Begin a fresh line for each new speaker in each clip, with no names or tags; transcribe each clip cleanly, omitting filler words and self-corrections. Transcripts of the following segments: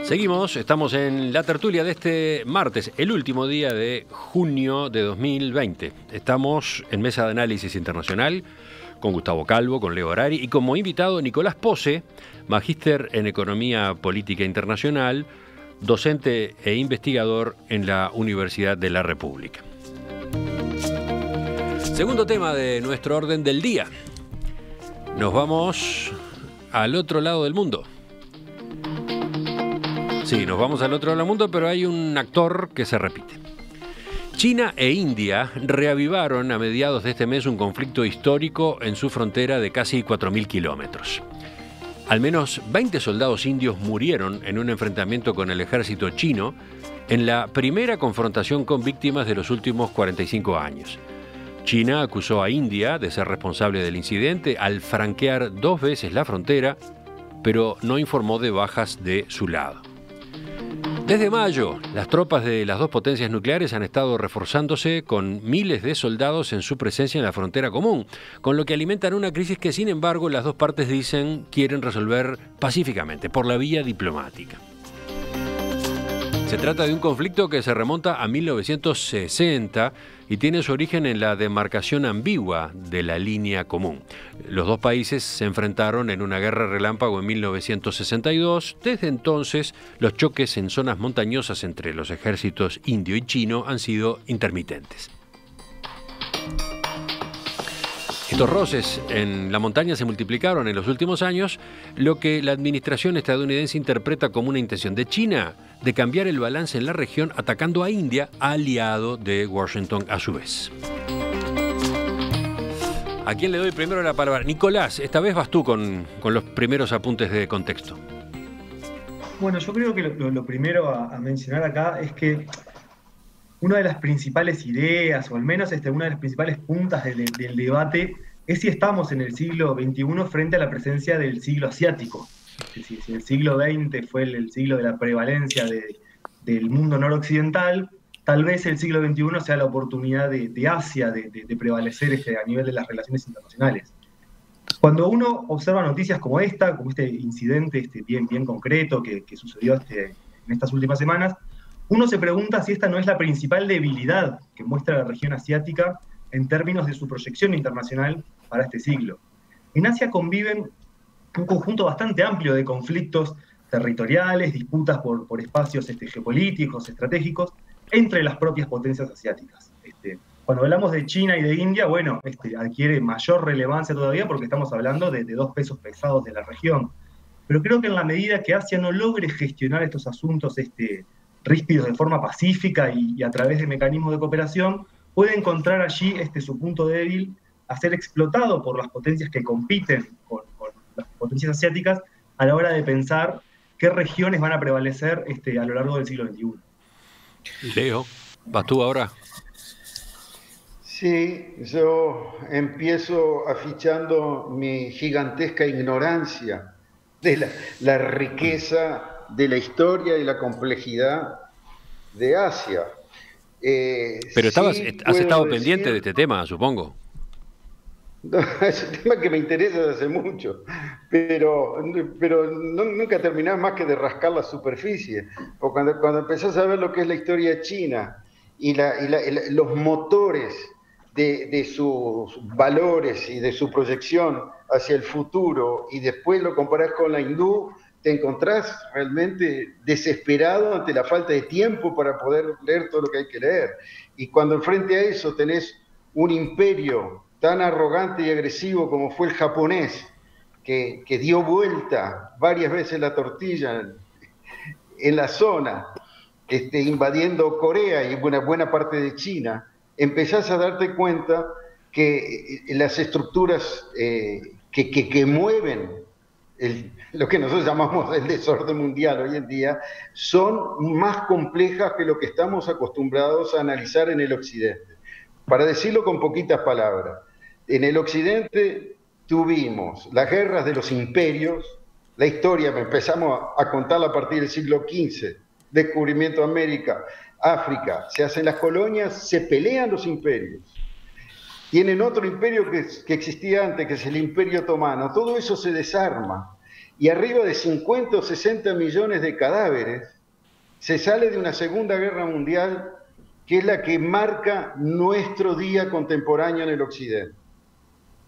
Seguimos, estamos en la tertulia de este martes, el último día de junio de 2020. Estamos en Mesa de Análisis Internacional con Gustavo Calvo, con Leo Harari y como invitado Nicolás Posse, magíster en Economía Política Internacional, docente e investigador en la Universidad de la República. Segundo tema de nuestro orden del día. Nos vamos al otro lado del mundo. Sí, nos vamos al otro lado del mundo, pero hay un actor que se repite. China e India reavivaron a mediados de este mes un conflicto histórico en su frontera de casi 4.000 kilómetros. Al menos 20 soldados indios murieron en un enfrentamiento con el ejército chino en la primera confrontación con víctimas de los últimos 45 años. China acusó a India de ser responsable del incidente al franquear 2 veces la frontera, pero no informó de bajas de su lado. Desde mayo, las tropas de las dos potencias nucleares han estado reforzándose con miles de soldados en su presencia en la frontera común, con lo que alimentan una crisis que, sin embargo, las dos partes dicen quieren resolver pacíficamente, por la vía diplomática. Se trata de un conflicto que se remonta a 1960 y tiene su origen en la demarcación ambigua de la línea común. Los dos países se enfrentaron en una guerra relámpago en 1962. Desde entonces, los choques en zonas montañosas entre los ejércitos indio y chino han sido intermitentes. Estos roces en la montaña se multiplicaron en los últimos años, lo que la administración estadounidense interpreta como una intención de China de cambiar el balance en la región atacando a India, aliado de Washington a su vez. ¿A quién le doy primero la palabra? Nicolás, esta vez vas tú con los primeros apuntes de contexto.
Bueno, yo creo que lo primero a mencionar acá es que una de las principales ideas, o al menos una de las principales puntas del debate, es si estamos en el siglo XXI frente a la presencia del siglo asiático. Es decir, si el siglo XX fue el siglo de la prevalencia del mundo noroccidental, tal vez el siglo XXI sea la oportunidad de Asia de prevalecer a nivel de las relaciones internacionales. Cuando uno observa noticias como esta, como este incidente bien concreto que sucedió en estas últimas semanas, uno se pregunta si esta no es la principal debilidad que muestra la región asiática en términos de su proyección internacional para este siglo. En Asia conviven un conjunto bastante amplio de conflictos territoriales, disputas por espacios geopolíticos, estratégicos, entre las propias potencias asiáticas. Cuando hablamos de China y de India, bueno, adquiere mayor relevancia todavía porque estamos hablando de dos pesos pesados de la región. Pero creo que en la medida que Asia no logre gestionar estos asuntos ríspidos de forma pacífica y a través de mecanismos de cooperación, puede encontrar allí su punto débil a ser explotado por las potencias que compiten con las potencias asiáticas a la hora de pensar qué regiones van a prevalecer a lo largo del siglo XXI.
Leo, ¿vas tú ahora?
Sí, yo empiezo afichando mi gigantesca ignorancia de la riqueza de la historia y la complejidad de Asia.
Pero has estado pendiente de este tema, supongo.
No, es un tema que me interesa desde hace mucho, pero nunca terminás más que de rascar la superficie. O cuando empezás a ver lo que es la historia china y los motores de sus valores y de su proyección hacia el futuro, y después lo comparás con la hindú, te encontrás realmente desesperado ante la falta de tiempo para poder leer todo lo que hay que leer. Y cuando enfrente a eso tenés un imperio tan arrogante y agresivo como fue el japonés, que dio vuelta varias veces la tortilla en la zona, invadiendo Corea y buena parte de China, empezás a darte cuenta que las estructuras que mueven lo que nosotros llamamos el desorden mundial hoy en día, son más complejas que lo que estamos acostumbrados a analizar en el Occidente. Para decirlo con poquitas palabras, en el Occidente tuvimos las guerras de los imperios, la historia empezamos a contarla a partir del siglo XV, descubrimiento de América, África, se hacen las colonias, se pelean los imperios. Tienen otro imperio que existía antes, que es el Imperio Otomano. Todo eso se desarma y arriba de 50 o 60 millones de cadáveres, se sale de una Segunda Guerra Mundial que es la que marca nuestro día contemporáneo en el Occidente.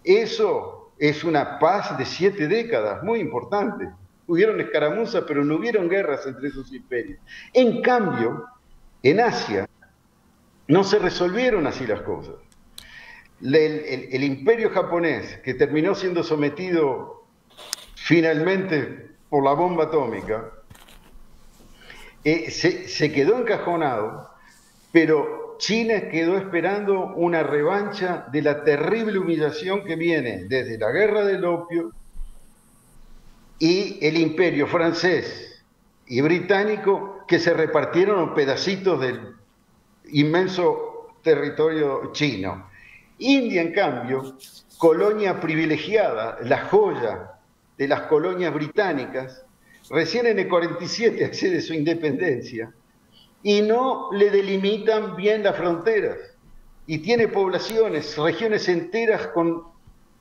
Eso es una paz de 7 décadas, muy importante. Hubieron escaramuzas, pero no hubieron guerras entre esos imperios. En cambio, en Asia no se resolvieron así las cosas. El imperio japonés, que terminó siendo sometido finalmente por la bomba atómica, se quedó encajonado, pero China quedó esperando una revancha de la terrible humillación que viene desde la guerra del opio y el imperio francés y británico, que se repartieron pedacitos del inmenso territorio chino. India, en cambio, colonia privilegiada, la joya de las colonias británicas, recién en el 47 accede su independencia y no le delimitan bien las fronteras y tiene poblaciones, regiones enteras con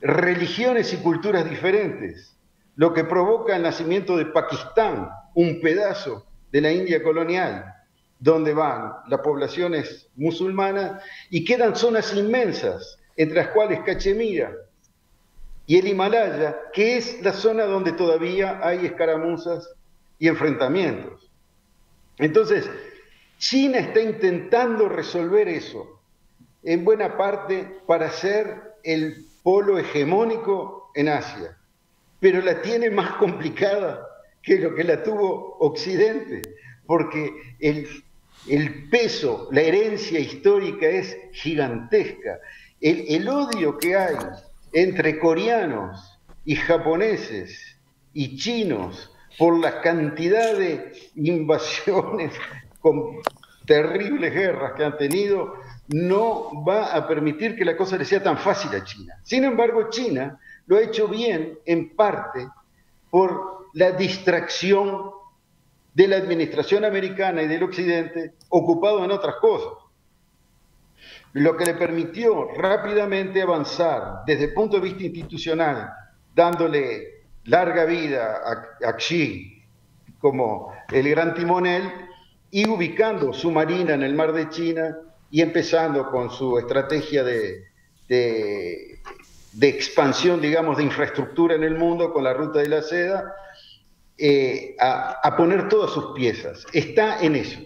religiones y culturas diferentes, lo que provoca el nacimiento de Pakistán, un pedazo de la India colonial, donde van las poblaciones musulmanas y quedan zonas inmensas, entre las cuales Cachemira y el Himalaya, que es la zona donde todavía hay escaramuzas y enfrentamientos. Entonces, China está intentando resolver eso, en buena parte para ser el polo hegemónico en Asia, pero la tiene más complicada que lo que la tuvo Occidente, porque el peso, la herencia histórica es gigantesca. El odio que hay entre coreanos y japoneses y chinos por la cantidad de invasiones con terribles guerras que han tenido, no va a permitir que la cosa le sea tan fácil a China. Sin embargo, China lo ha hecho bien, en parte, por la distracción de la administración americana y del Occidente ocupado en otras cosas, lo que le permitió rápidamente avanzar desde el punto de vista institucional, dándole larga vida a Xi como el gran timonel y ubicando su marina en el mar de China y empezando con su estrategia de expansión, digamos, de infraestructura en el mundo con la ruta de la seda, a poner todas sus piezas. Está en eso.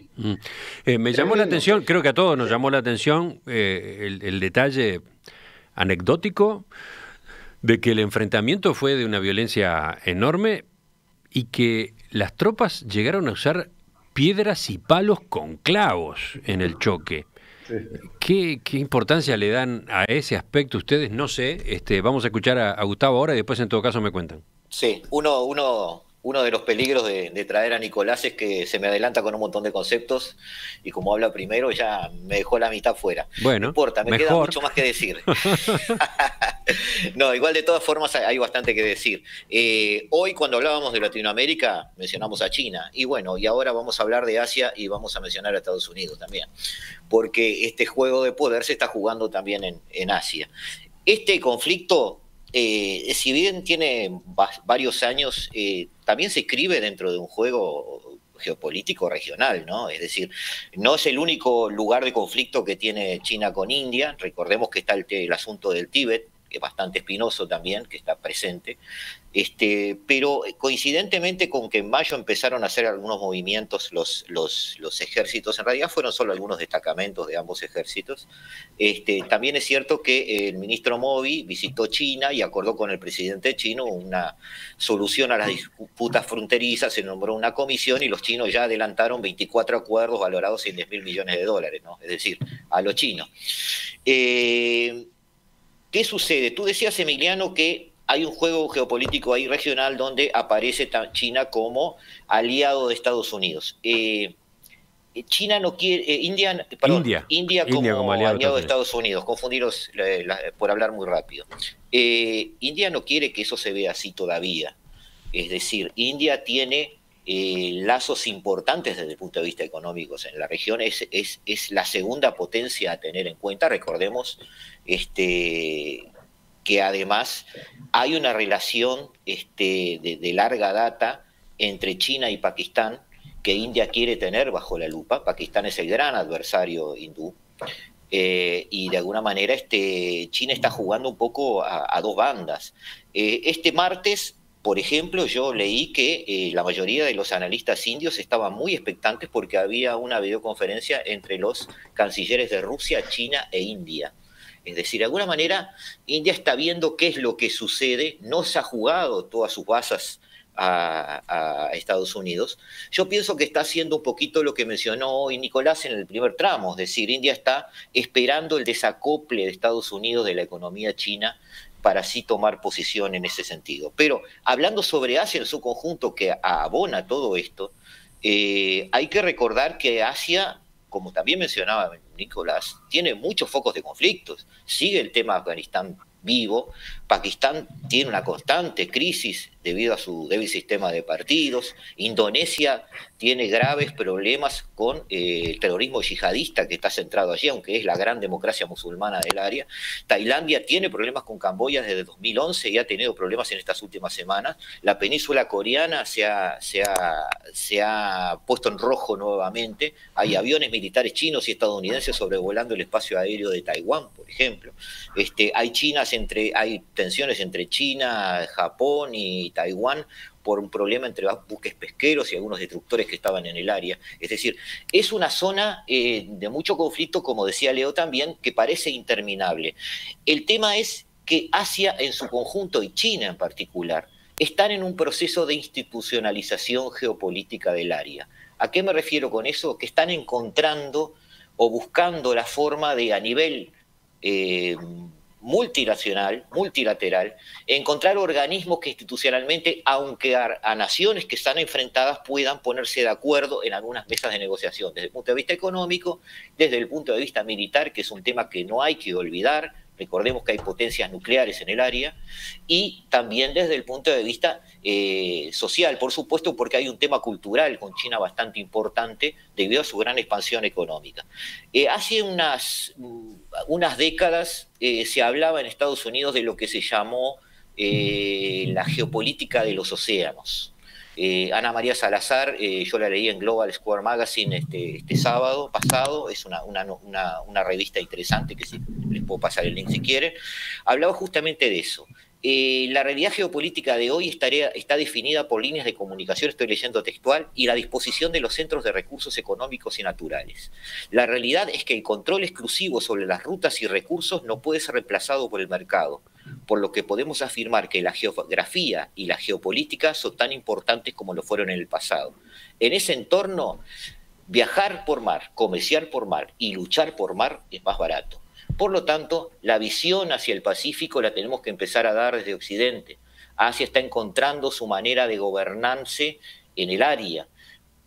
Me llamó la atención, creo que a todos nos llamó la atención el detalle anecdótico de que el enfrentamiento fue de una violencia enorme y que las tropas llegaron a usar piedras y palos con clavos en el choque. Sí. ¿Qué importancia le dan a ese aspecto ustedes? No sé, vamos a escuchar a Gustavo ahora y después en todo caso me cuentan.
Sí, uno de los peligros de traer a Nicolás es que se me adelanta con un montón de conceptos y como habla primero ya me dejó la mitad fuera.
Bueno,
no importa, me queda mucho más que decir. No, igual de todas formas hay bastante que decir. Hoy cuando hablábamos de Latinoamérica mencionamos a China y bueno, y ahora vamos a hablar de Asia y vamos a mencionar a Estados Unidos también, porque este juego de poder se está jugando también en Asia. Este conflicto, si bien tiene varios años, también se escribe dentro de un juego geopolítico regional, ¿no? Es decir, no es el único lugar de conflicto que tiene China con India. Recordemos que está el asunto del Tíbet, que es bastante espinoso también, que está presente. Pero coincidentemente con que en mayo empezaron a hacer algunos movimientos los ejércitos, en realidad fueron solo algunos destacamentos de ambos ejércitos, también es cierto que el ministro Modi visitó China y acordó con el presidente chino una solución a las disputas fronterizas, se nombró una comisión y los chinos ya adelantaron 24 acuerdos valorados en 10.000 millones de dólares, ¿no? Es decir, a los chinos. ¿Qué sucede? Tú decías, Emiliano, que hay un juego geopolítico ahí regional donde aparece China como aliado de Estados Unidos. China no quiere, India como aliado de Estados Unidos, confundirlos por hablar muy rápido. India no quiere que eso se vea así todavía. Es decir, India tiene lazos importantes desde el punto de vista económico en la región, es la segunda potencia a tener en cuenta. Recordemos que además hay una relación de larga data entre China y Pakistán que India quiere tener bajo la lupa. Pakistán es el gran adversario hindú. Y de alguna manera China está jugando un poco a dos bandas. Este martes, por ejemplo, yo leí que la mayoría de los analistas indios estaban muy expectantes porque había una videoconferencia entre los cancilleres de Rusia, China e India. Es decir, de alguna manera, India está viendo qué es lo que sucede, no se ha jugado todas sus bazas a Estados Unidos. Yo pienso que está haciendo un poquito lo que mencionó hoy Nicolás en el primer tramo, es decir, India está esperando el desacople de Estados Unidos de la economía china para así tomar posición en ese sentido. Pero hablando sobre Asia en su conjunto, que abona todo esto, hay que recordar que Asia, como también mencionaba Nicolás, tiene muchos focos de conflictos. Sigue el tema de Afganistán vivo. Pakistán tiene una constante crisis debido a su débil sistema de partidos. Indonesia tiene graves problemas con el terrorismo yihadista que está centrado allí, aunque es la gran democracia musulmana del área. Tailandia tiene problemas con Camboya desde 2011 y ha tenido problemas en estas últimas semanas. La península coreana se ha puesto en rojo nuevamente. Hay aviones militares chinos y estadounidenses sobrevolando el espacio aéreo de Taiwán, por ejemplo. Hay tensiones entre China, Japón y Taiwán por un problema entre buques pesqueros y algunos destructores que estaban en el área. Es decir, es una zona de mucho conflicto, como decía Leo también, que parece interminable. El tema es que Asia en su conjunto y China en particular están en un proceso de institucionalización geopolítica del área. ¿A qué me refiero con eso? Que están encontrando o buscando la forma de, a nivel multilateral, encontrar organismos que institucionalmente, aunque a naciones que están enfrentadas, puedan ponerse de acuerdo en algunas mesas de negociación, desde el punto de vista económico, desde el punto de vista militar, que es un tema que no hay que olvidar. Recordemos que hay potencias nucleares en el área, y también desde el punto de vista social, por supuesto, porque hay un tema cultural con China bastante importante debido a su gran expansión económica. Hace unas décadas se hablaba en Estados Unidos de lo que se llamó la geopolítica de los océanos. Ana María Salazar, yo la leí en Global Square Magazine este sábado pasado, es una revista interesante que les puedo pasar el link si quieren. Hablaba justamente de eso. La realidad geopolítica de hoy está definida por líneas de comunicación, estoy leyendo textual, y la disposición de los centros de recursos económicos y naturales. La realidad es que el control exclusivo sobre las rutas y recursos no puede ser reemplazado por el mercado, por lo que podemos afirmar que la geografía y la geopolítica son tan importantes como lo fueron en el pasado. En ese entorno, viajar por mar, comerciar por mar y luchar por mar es más barato. Por lo tanto, la visión hacia el Pacífico la tenemos que empezar a dar desde Occidente. Asia está encontrando su manera de gobernarse en el área.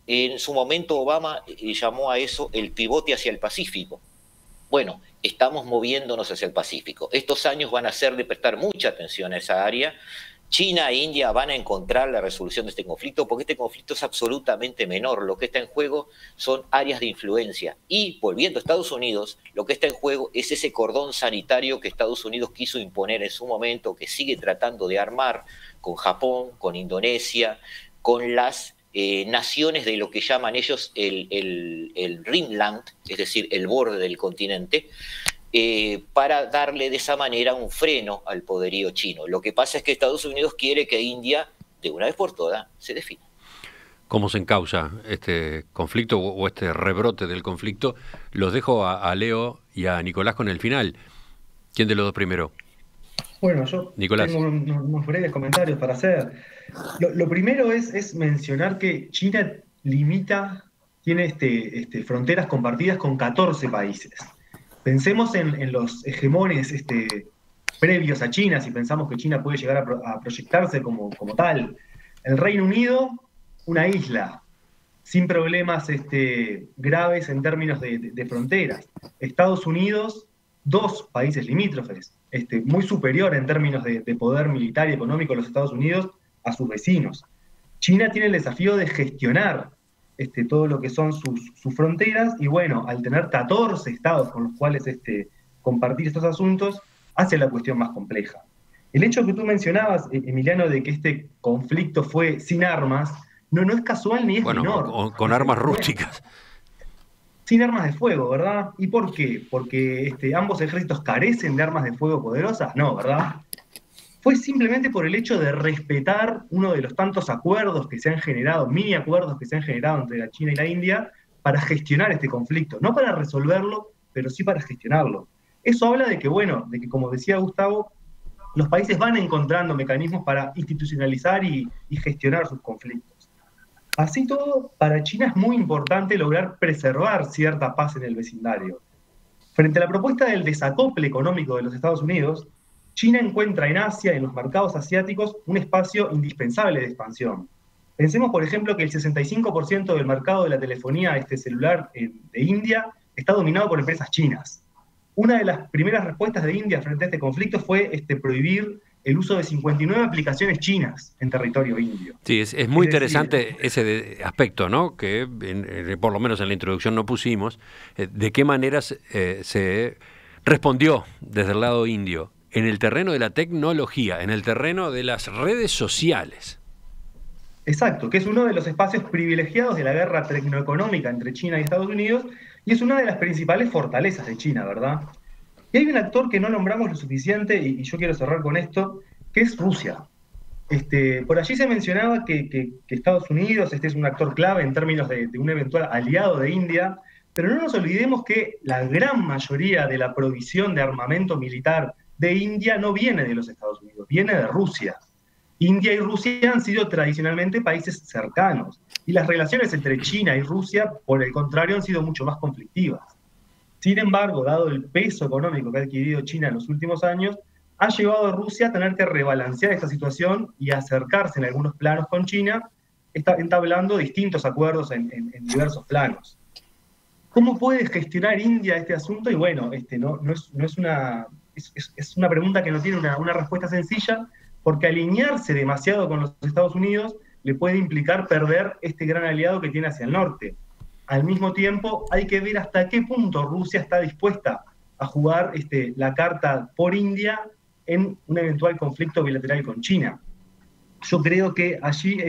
En su momento Obama llamó a eso el pivote hacia el Pacífico. Bueno, estamos moviéndonos hacia el Pacífico. Estos años van a ser de prestar mucha atención a esa área. China e India van a encontrar la resolución de este conflicto, porque este conflicto es absolutamente menor. Lo que está en juego son áreas de influencia. Y, volviendo a Estados Unidos, lo que está en juego es ese cordón sanitario que Estados Unidos quiso imponer en su momento, que sigue tratando de armar con Japón, con Indonesia, con las naciones de lo que llaman ellos el Rimland, es decir, el borde del continente, para darle de esa manera un freno al poderío chino. Lo que pasa es que Estados Unidos quiere que India, de una vez por todas, se defina.
¿Cómo se encausa este conflicto o este rebrote del conflicto? Los dejo a Leo y a Nicolás con el final. ¿Quién de los dos primero?
Bueno, yo
Nicolás.
tengo unos breves comentarios para hacer. Lo primero es mencionar que China tiene fronteras compartidas con 14 países. Pensemos en los hegemones previos a China, si pensamos que China puede llegar a proyectarse como tal. El Reino Unido, una isla, sin problemas graves en términos de fronteras. Estados Unidos, 2 países limítrofes, muy superior en términos de poder militar y económico los Estados Unidos a sus vecinos. China tiene el desafío de gestionar todo lo que son sus fronteras, y bueno, al tener 14 estados con los cuales compartir estos asuntos, hace la cuestión más compleja. El hecho que tú mencionabas, Emiliano, de que este conflicto fue sin armas, no es casual ni es menor.
Con armas rústicas.
Sin armas de fuego, ¿verdad? ¿Y por qué? ¿Porque ambos ejércitos carecen de armas de fuego poderosas? No, ¿verdad? Fue simplemente por el hecho de respetar uno de los tantos acuerdos que se han generado, mini acuerdos que se han generado entre la China y la India, para gestionar este conflicto. No para resolverlo, pero sí para gestionarlo. Eso habla de que, como decía Gustavo, los países van encontrando mecanismos para institucionalizar y gestionar sus conflictos. Así todo, para China es muy importante lograr preservar cierta paz en el vecindario. Frente a la propuesta del desacople económico de los Estados Unidos, China encuentra en Asia, en los mercados asiáticos, un espacio indispensable de expansión. Pensemos, por ejemplo, que el 65% del mercado de la telefonía celular de India está dominado por empresas chinas. Una de las primeras respuestas de India frente a este conflicto fue prohibir el uso de 59 aplicaciones chinas en territorio indio.
Sí, es muy interesante ese aspecto, ¿no? Que por lo menos en la introducción no pusimos, de qué manera se respondió desde el lado indio en el terreno de la tecnología, en el terreno de las redes sociales.
Exacto, que es uno de los espacios privilegiados de la guerra tecnoeconómica entre China y Estados Unidos, y es una de las principales fortalezas de China, ¿verdad? Y hay un actor que no nombramos lo suficiente, y yo quiero cerrar con esto, que es Rusia. Por allí se mencionaba que Estados Unidos es un actor clave en términos de un eventual aliado de India, pero no nos olvidemos que la gran mayoría de la provisión de armamento militar de India no viene de los Estados Unidos, viene de Rusia. India y Rusia han sido tradicionalmente países cercanos, y las relaciones entre China y Rusia, por el contrario, han sido mucho más conflictivas. Sin embargo, dado el peso económico que ha adquirido China en los últimos años, ha llevado a Rusia a tener que rebalancear esta situación y acercarse en algunos planos con China, entablando distintos acuerdos en diversos planos. ¿Cómo puede gestionar India este asunto? Y bueno, es una pregunta que no tiene una respuesta sencilla, porque alinearse demasiado con los Estados Unidos le puede implicar perder este gran aliado que tiene hacia el norte. Al mismo tiempo, hay que ver hasta qué punto Rusia está dispuesta a jugar la carta por India en un eventual conflicto bilateral con China. Yo creo que allí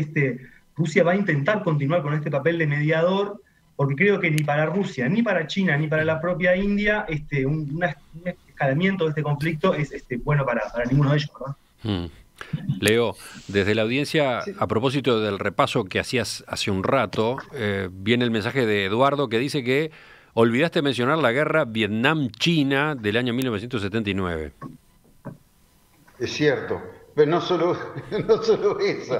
Rusia va a intentar continuar con este papel de mediador, porque creo que ni para Rusia, ni para China, ni para la propia India, un escalamiento de este conflicto es bueno para ninguno de ellos, ¿verdad?
Leo, desde la audiencia, a propósito del repaso que hacías hace un rato, viene el mensaje de Eduardo que dice que olvidaste mencionar la guerra Vietnam-China del año 1979.
Es cierto, pero no solo esa.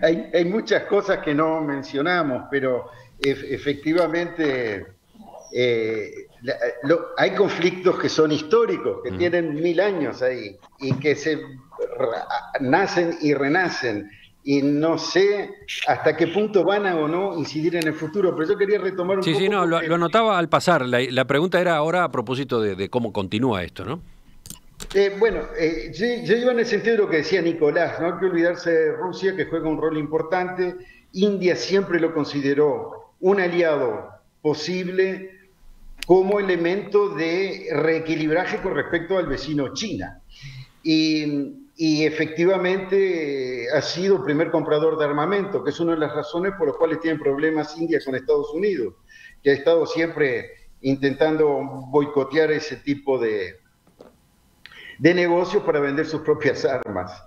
Hay muchas cosas que no mencionamos, pero efectivamente hay conflictos que son históricos, que tienen 1000 años ahí, y que nacen y renacen, y no sé hasta qué punto van a o no incidir en el futuro, pero yo quería retomar un poco...
Sí, no, lo anotaba al pasar. La pregunta era ahora a propósito de cómo continúa esto, ¿no?
Yo iba en el sentido de lo que decía Nicolás, no hay que olvidarse de Rusia, que juega un rol importante. India siempre lo consideró un aliado posible como elemento de reequilibraje con respecto al vecino China. Y efectivamente ha sido el primer comprador de armamento, que es una de las razones por las cuales tienen problemas India con Estados Unidos, que ha estado siempre intentando boicotear ese tipo de negocios para vender sus propias armas.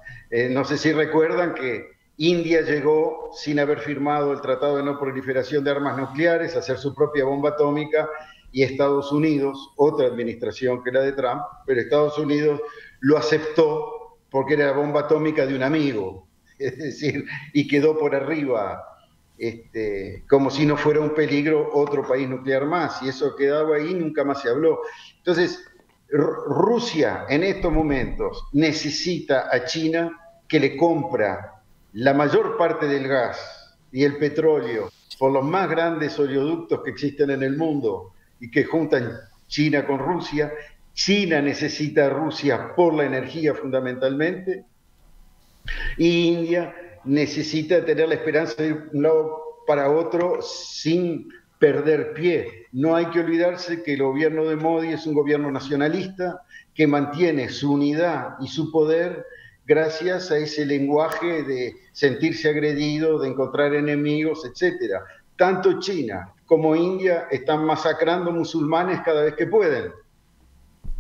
No sé si recuerdan que India llegó, sin haber firmado el Tratado de No Proliferación de Armas Nucleares, a hacer su propia bomba atómica, y Estados Unidos, otra administración que la de Trump, pero Estados Unidos lo aceptó porque era la bomba atómica de un amigo, es decir, y quedó por arriba, como si no fuera un peligro otro país nuclear más, y eso quedaba ahí, nunca más se habló. Entonces, Rusia en estos momentos necesita a China, que le compra la mayor parte del gas y el petróleo por los más grandes oleoductos que existen en el mundo y que juntan China con Rusia. China necesita a Rusia por la energía fundamentalmente, y India necesita tener la esperanza de ir de un lado para otro sin perder pie. No hay que olvidarse que el gobierno de Modi es un gobierno nacionalista que mantiene su unidad y su poder gracias a ese lenguaje de sentirse agredido, de encontrar enemigos, etc. Tanto China como India están masacrando musulmanes cada vez que pueden,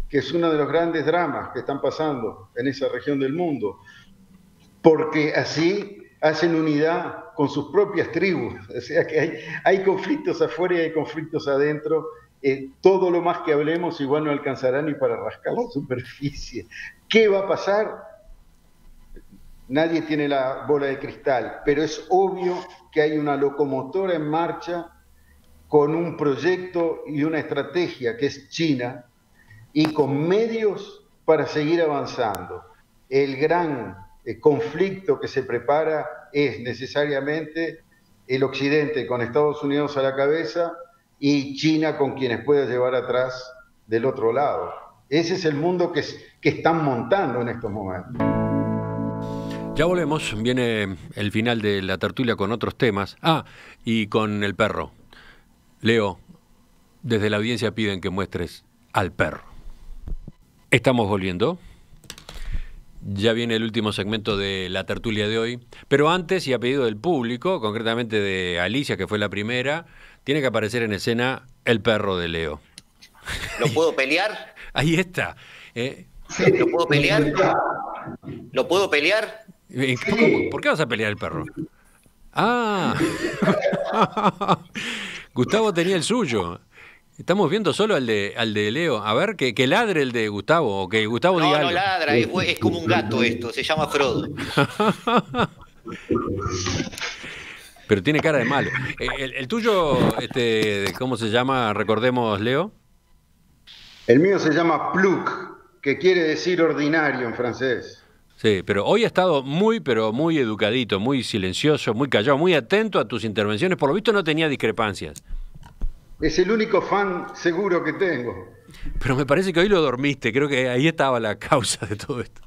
que es uno de los grandes dramas que están pasando en esa región del mundo, porque así hacen unidad con sus propias tribus. O sea que hay conflictos afuera y hay conflictos adentro. Todo lo más que hablemos igual no alcanzará ni para rascar la superficie. ¿Qué va a pasar? Nadie tiene la bola de cristal, pero es obvio que hay una locomotora en marcha con un proyecto y una estrategia que es China y con medios para seguir avanzando. El gran conflicto que se prepara es necesariamente el Occidente con Estados Unidos a la cabeza y China con quienes pueda llevar atrás del otro lado. Ese es el mundo que están montando en estos momentos.
Ya volvemos, viene el final de la tertulia con otros temas. Y con el perro. Leo, desde la audiencia piden que muestres al perro. Estamos volviendo. Ya viene el último segmento de la tertulia de hoy. Pero antes, y a pedido del público, concretamente de Alicia, que fue la primera, tiene que aparecer en escena el perro de Leo.
¿Lo puedo pelear?
Ahí está.
¿Lo puedo pelear? ¿Lo puedo pelear?
¿Por qué vas a pelear el perro? Gustavo tenía el suyo. Estamos viendo solo al de Leo. A ver, que ladre el de Gustavo, o que Gustavo diga algo.
No ladra, es como un gato esto, se llama Frodo.
Pero tiene cara de malo. El tuyo, ¿cómo se llama? Recordemos, Leo.
El mío se llama Pluk, que quiere decir ordinario en francés.
Sí, pero hoy ha estado pero muy educadito, muy silencioso, muy callado, muy atento a tus intervenciones. Por lo visto no tenía discrepancias.
Es el único fan seguro que tengo.
Pero me parece que hoy lo dormiste. Creo que ahí estaba la causa de todo esto.